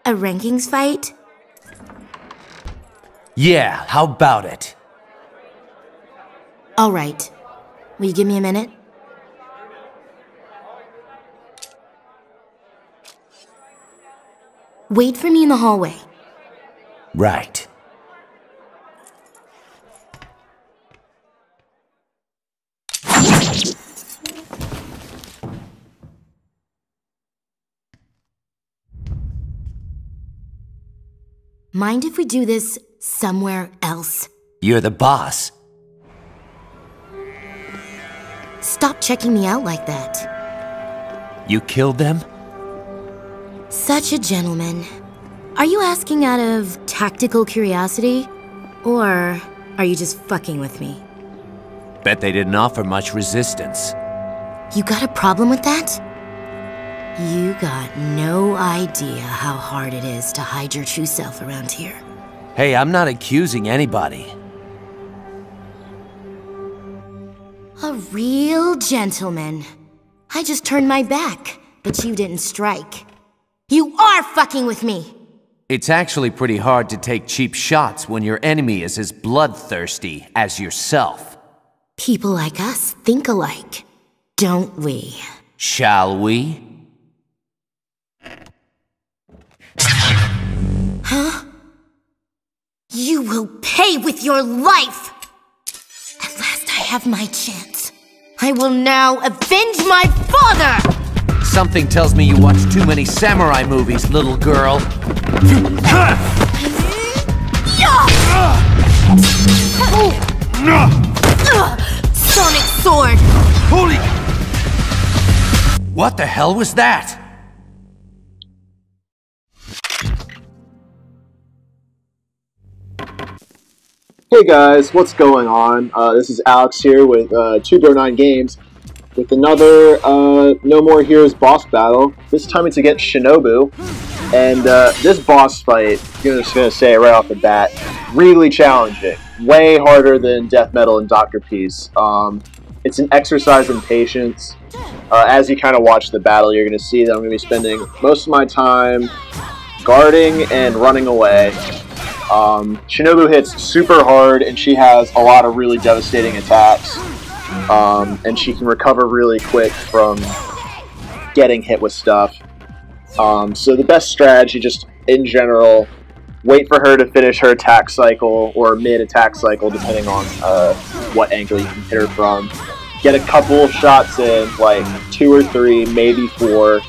A rankings fight? Yeah, how about it? Alright. Will you give me a minute? Wait for me in the hallway. Right. Mind if we do this somewhere else? You're the boss. Stop checking me out like that. You killed them? Such a gentleman. Are you asking out of tactical curiosity? Or are you just fucking with me? Bet they didn't offer much resistance. You got a problem with that? You got no idea how hard it is to hide your true self around here. Hey, I'm not accusing anybody. A real gentleman. I just turned my back, but you didn't strike. You are fucking with me! It's actually pretty hard to take cheap shots when your enemy is as bloodthirsty as yourself. People like us think alike, don't we? Shall we? Huh? You will pay with your life! At last I have my chance. I will now avenge my father! Something tells me you watch too many samurai movies, little girl. Sonic sword! Holy... What the hell was that? Hey guys, what's going on? This is Alex here with 209 Games with another No More Heroes boss battle. This time it's against Shinobu, and this boss fight, I'm just gonna say right off the bat, really challenging. Way harder than Death Metal and Dr. Peace. It's an exercise in patience. As you kind of watch the battle, you're gonna see that I'm gonna be spending most of my time guarding and running away. Shinobu hits super hard, and she has a lot of really devastating attacks, and she can recover really quick from getting hit with stuff. So the best strategy, just in general, wait for her to finish her attack cycle, or mid-attack cycle, depending on what angle you can hit her from. Get a couple of shots in, like 2 or 3, maybe 4,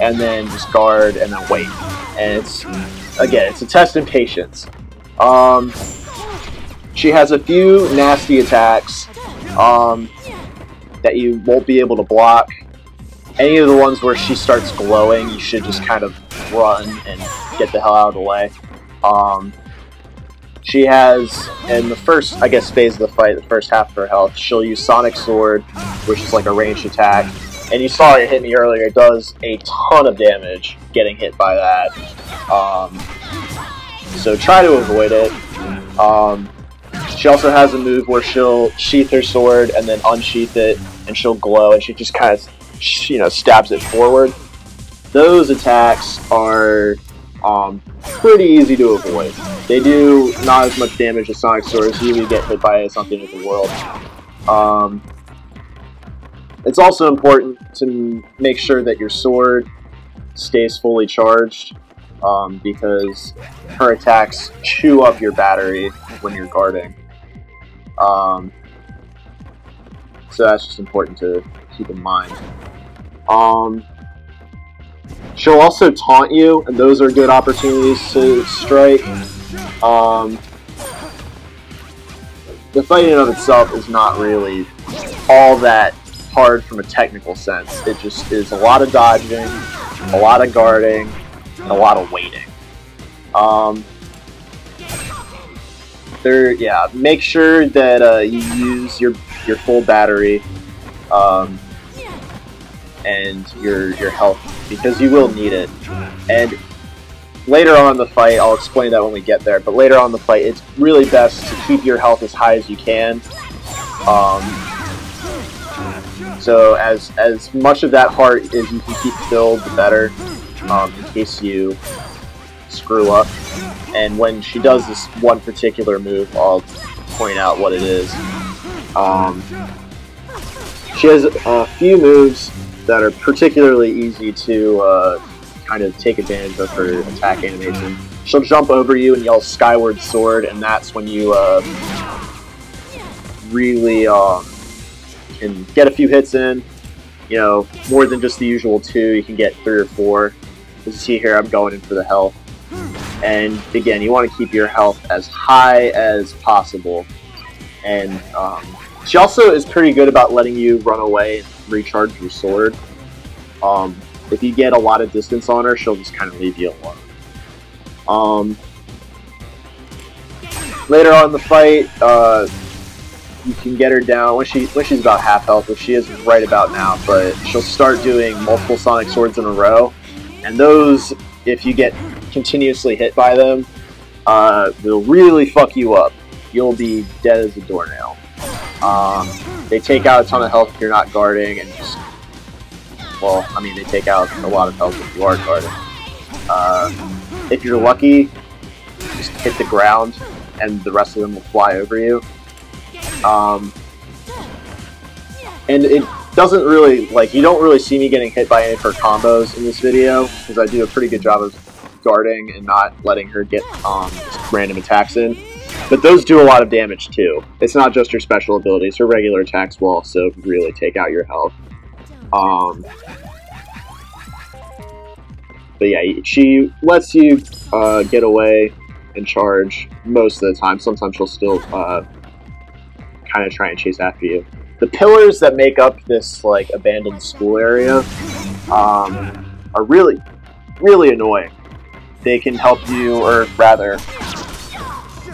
and then just guard, and then wait. And it's... Again, it's a test in patience. She has a few nasty attacks that you won't be able to block. Any of the ones where she starts glowing, you should just kind of run and get the hell out of the way. She has, in the first, I guess, phase of the fight, the first half of her health, she'll use Sonic Sword, which is like a ranged attack. And you saw it hit me earlier, it does a ton of damage getting hit by that. So try to avoid it. She also has a move where she'll sheath her sword and then unsheath it, and she'll glow, and she just kind of, you know, stabs it forward. Those attacks are pretty easy to avoid. They do not as much damage as Sonic Sword, so you get hit by something in the world. It's also important to make sure that your sword stays fully charged, because her attacks chew up your battery when you're guarding. So that's just important to keep in mind. She'll also taunt you, and those are good opportunities to strike. The fight in and of itself is not really all that hard from a technical sense. It just is a lot of dodging, a lot of guarding, and a lot of waiting. Make sure that you use your full battery and your health, because you will need it. And later on in the fight, I'll explain that when we get there, but later on in the fight, it's really best to keep your health as high as you can. So as much of that heart as you can keep filled, the better. in case you screw up. And when she does this one particular move, I'll point out what it is. She has a few moves that are particularly easy to kind of take advantage of her attack animation. She'll jump over you and yell Skyward Sword, and that's when you really can get a few hits in. You know, more than just the usual 2, you can get 3 or 4. As you see here, I'm going in for the health. And again, you want to keep your health as high as possible. And she also is pretty good about letting you run away and recharge your sword. If you get a lot of distance on her, she'll just kind of leave you alone. Later on in the fight, you can get her down when she's about half health, which she is right about now. But she'll start doing multiple Sonic Swords in a row, and those, if you get continuously hit by them, they'll really fuck you up. You'll be dead as a doornail. They take out a ton of health if you're not guarding, and just, well, I mean, they take out a lot of health if you are guarding. If you're lucky, just hit the ground, and the rest of them will fly over you. And it doesn't really, like, you don't really see me getting hit by any of her combos in this video, because I do a pretty good job of guarding and not letting her get random attacks in. But those do a lot of damage too. It's not just her special abilities, her regular attacks will also really take out your health. But yeah, she lets you get away and charge most of the time. Sometimes she'll still kind of try and chase after you. The pillars that make up this like abandoned school area are really, really annoying. They can help you, or rather,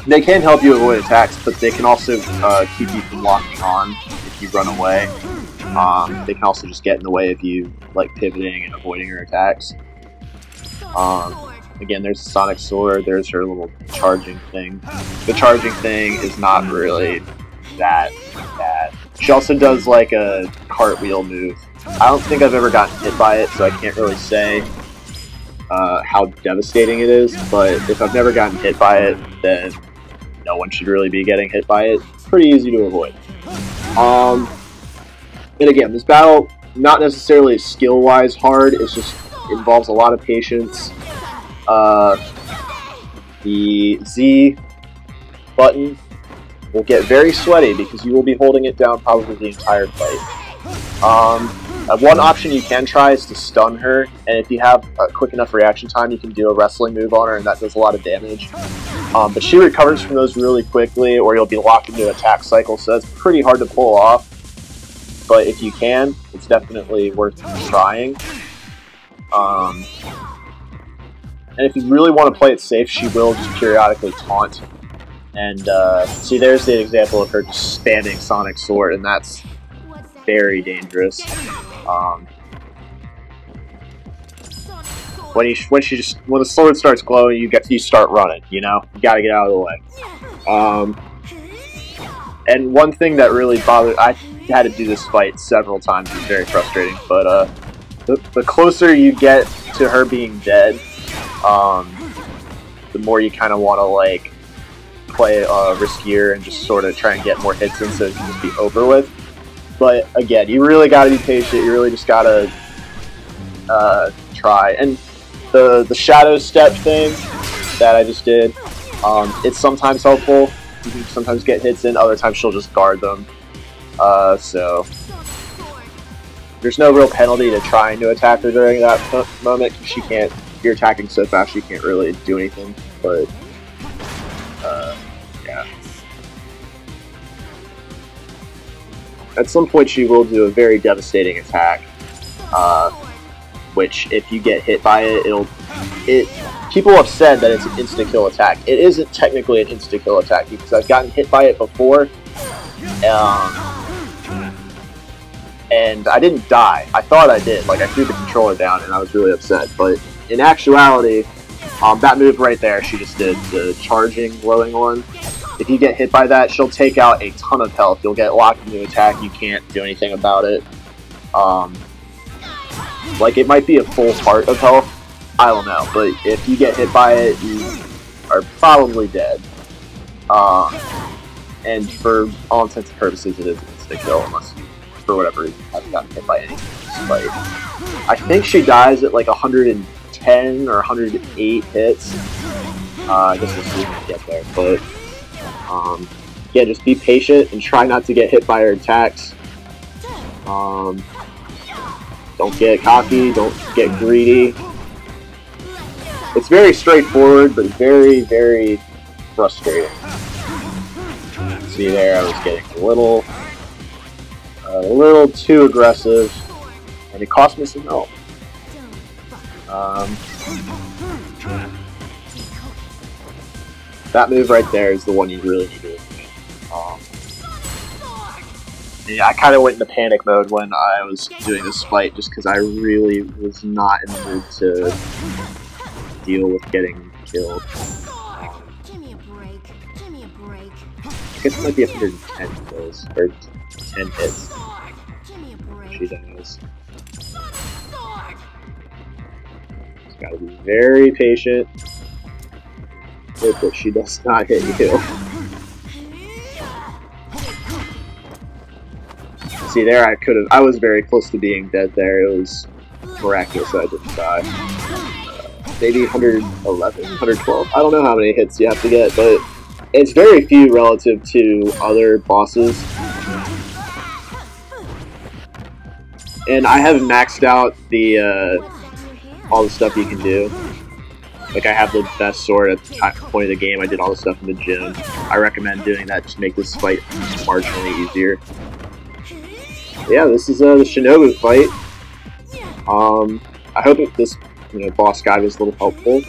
they can help you avoid attacks, but they can also keep you from locking on if you run away. They can also just get in the way of you like pivoting and avoiding her attacks. Again, there's the Sonic Sword, there's her little charging thing. The charging thing is not really that bad. She also does like a cartwheel move. I don't think I've ever gotten hit by it, so I can't really say how devastating it is, but if I've never gotten hit by it, then no one should really be getting hit by it. It's pretty easy to avoid. And again, this battle, not necessarily skill-wise hard, it just involves a lot of patience. The Z button will get very sweaty because you will be holding it down probably the entire fight. One option you can try is to stun her, and if you have a quick enough reaction time, you can do a wrestling move on her, and that does a lot of damage. But she recovers from those really quickly, or you'll be locked into an attack cycle, so it's pretty hard to pull off. But if you can, it's definitely worth trying. And if you really want to play it safe, she will just periodically taunt. And see, there's the example of her just spamming Sonic Sword, and that's very dangerous. When the sword starts glowing, you start running. You know, you got to get out of the way. And one thing that really bothered, I had to do this fight several times. It's very frustrating, but the closer you get to her being dead, the more you kind of want to like play riskier and just sort of try and get more hits in so it can just be over with. But again, you really got to be patient. You really just got to try. And the shadow step thing that I just did, it's sometimes helpful. You can sometimes get hits in. Other times she'll just guard them. So there's no real penalty to trying to attack her during that moment. She can't. You're attacking so fast she can't really do anything. But yeah. At some point she will do a very devastating attack, which if you get hit by it, people have said that it's an insta-kill attack. It isn't technically an insta-kill attack because I've gotten hit by it before, and I didn't die. I thought I did, like I threw the controller down and I was really upset, but in actuality, that move right there, she just did the charging, glowing one. If you get hit by that, she'll take out a ton of health. You'll get locked into attack. You can't do anything about it. Like, it might be a full heart of health, I don't know, but if you get hit by it, you are probably dead. And for all intents and purposes, it is an instant kill unless you, for whatever reason, haven't gotten hit by any spike. I think she dies at like 110 or 108 hits. I guess we'll see when we get there, but yeah, just be patient and try not to get hit by her attacks. Don't get cocky, don't get greedy. It's very straightforward, but very, very frustrating. See there, I was getting a little too aggressive, and it cost me some health. That move right there is the one you really need to yeah, I kind of went into panic mode when I was doing this fight, just because I really was not in the mood to deal with getting killed. Give me a break. Give me a break. I guess it might be 110 kills, or 10 hits. Give me a break. She does. Just gotta be very patient. Hope that she does not hit you. See there, I was very close to being dead there. It was miraculous that I didn't die. Maybe 111, 112? I don't know how many hits you have to get, but it's very few relative to other bosses. And I haven't maxed out the all the stuff you can do. Like, I have the best sword at the point of the game. I did all the stuff in the gym. I recommend doing that just to make this fight marginally easier. Yeah, this is the Shinobu fight. I hope that this boss guide was a little helpful.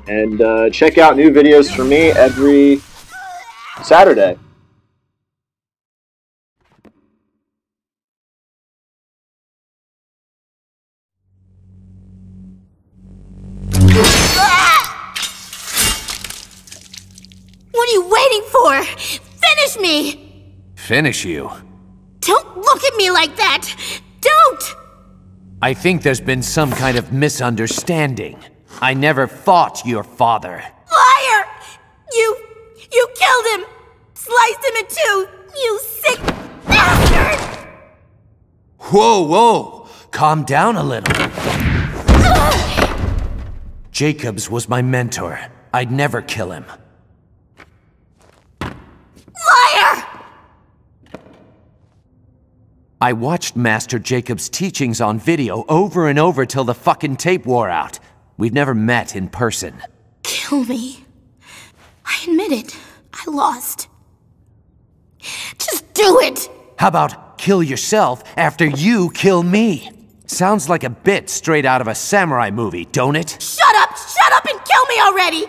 And check out new videos from me every Saturday. What are you waiting for? Finish me! Finish you? Don't look at me like that! Don't! I think there's been some kind of misunderstanding. I never fought your father. Liar! You killed him! Sliced him in two! You sick bastard! Whoa, whoa! Calm down a little. Jacobs was my mentor. I'd never kill him. Liar! I watched Master Jacobs' teachings on video over and over till the fucking tape wore out. We've never met in person. Kill me. I admit it. I lost. Just do it! How about kill yourself after you kill me? Sounds like a bit straight out of a samurai movie, don't it? Shut up and kill me already!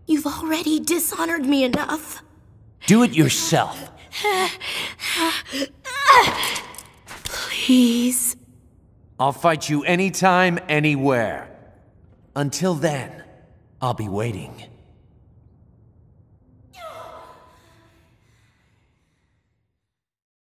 You've already dishonored me enough. Do it yourself. Please. I'll fight you anytime, anywhere. Until then, I'll be waiting.